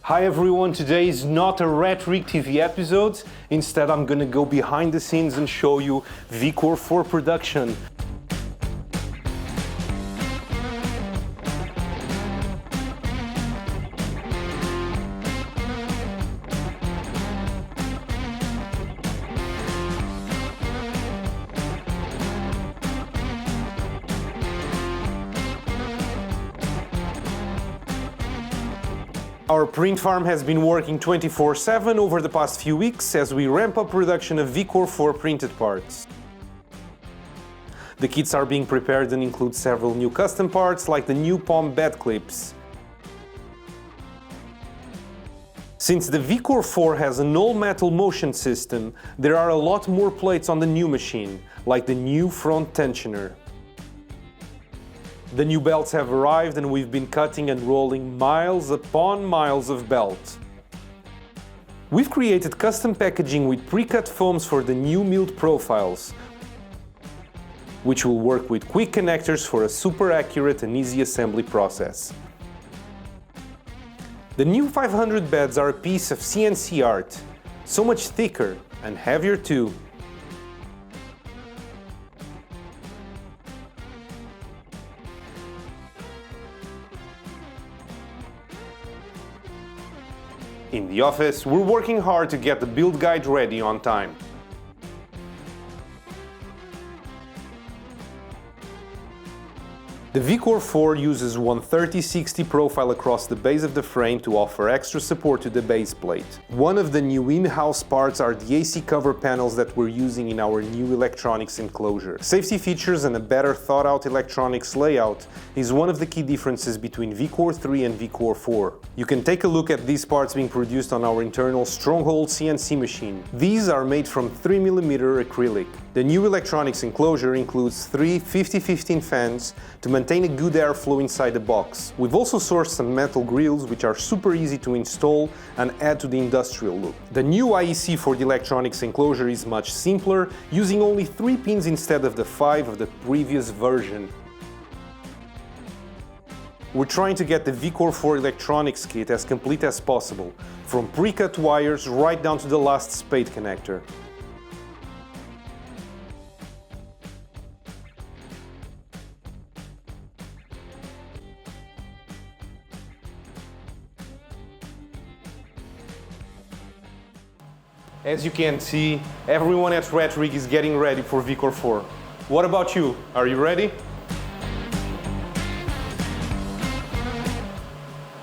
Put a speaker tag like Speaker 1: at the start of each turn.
Speaker 1: Hi everyone, today is not a Red-Rig TV episode. Instead, I'm gonna go behind the scenes and show you VCore 4 production. Our print farm has been working 24/7 over the past few weeks as we ramp up production of VCore 4 printed parts. The kits are being prepared and include several new custom parts like the new POM bed clips. Since the VCore 4 has an all-metal motion system, there are a lot more plates on the new machine, like the new front tensioner. The new belts have arrived and we've been cutting and rolling miles upon miles of belt. We've created custom packaging with pre-cut foams for the new milled profiles, which will work with quick connectors for a super accurate and easy assembly process. The new 500 beds are a piece of CNC art, so much thicker and heavier too. In the office, we're working hard to get the build guide ready on time. The VCore 4 uses 130/60 profile across the base of the frame to offer extra support to the base plate. One of the new in-house parts are the AC cover panels that we're using in our new electronics enclosure. Safety features and a better thought-out electronics layout is one of the key differences between VCore 3 and VCore 4. You can take a look at these parts being produced on our internal Stronghold CNC machine. These are made from 3mm acrylic. The new electronics enclosure includes 3 50-15 fans to maintain a good airflow inside the box. We've also sourced some metal grills which are super easy to install and add to the industrial look. The new IEC for the electronics enclosure is much simpler, using only 3 pins instead of the 5 of the previous version. We're trying to get the VCore 4 electronics kit as complete as possible, from pre-cut wires right down to the last spade connector. As you can see, everyone at Red-Rig is getting ready for VCore 4. What about you? Are you ready?